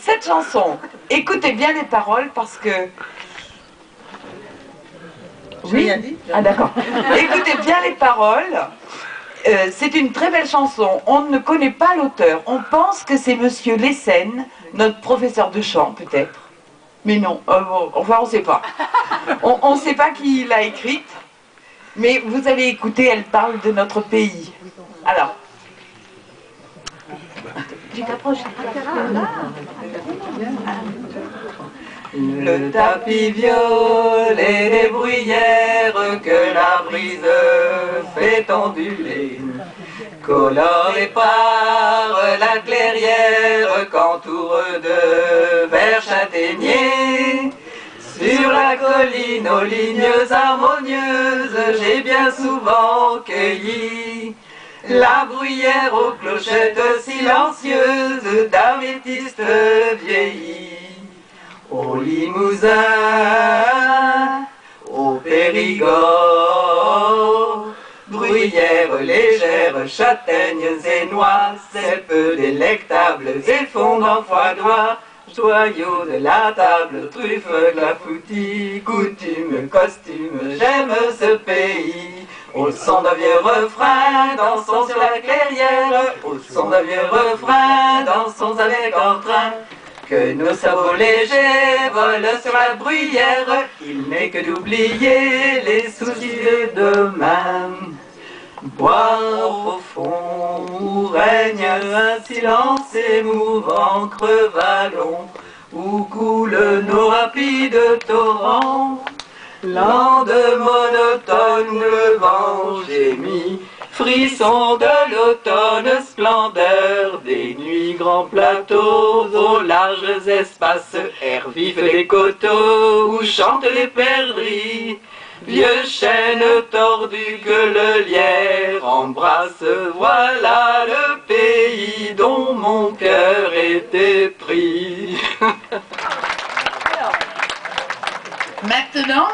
cette chanson, écoutez bien les paroles parce que... Oui, ah d'accord. Écoutez bien les paroles. C'est une très belle chanson. On ne connaît pas l'auteur. On pense que c'est Monsieur Lessen, notre professeur de chant peut-être. Mais non, enfin on ne sait pas. On ne sait pas qui l'a écrite. Mais vous allez écouter, elle parle de notre pays. Alors. Tu t'approches. Le tapis violet des bruyères que la brise fait onduler, coloré par la clairière qu'entoure de verts châtaigniers. Sur la colline aux lignes harmonieuses, j'ai bien souvent cueilli la bruyère aux clochettes silencieuses d'améthyste vieilli. Au Limousin, au Périgord, bruyères légères, châtaignes et noix, cèpes délectables et fondants foie-dois, joyaux de la table, truffes, clafoutis, coutumes, costumes, j'aime ce pays. Au son d'un vieux refrain, dansons sur la clairière, au son d'un vieux refrain, dansons avec entrain. Que nos sabots légers volent sur la bruyère, il n'est que d'oublier les soucis de demain. Boire au fond où règne un silence émouvant, creux-vallon, où coulent nos rapides torrents. Lande monotone où le vent gémit, frisson de l'automne, splendeur des nuits, grands plateaux, aux larges espaces, air vif des coteaux, où chantent les perdrix, vieux chênes tordus que le lierre embrasse, voilà le pays dont mon cœur était pris. Maintenant,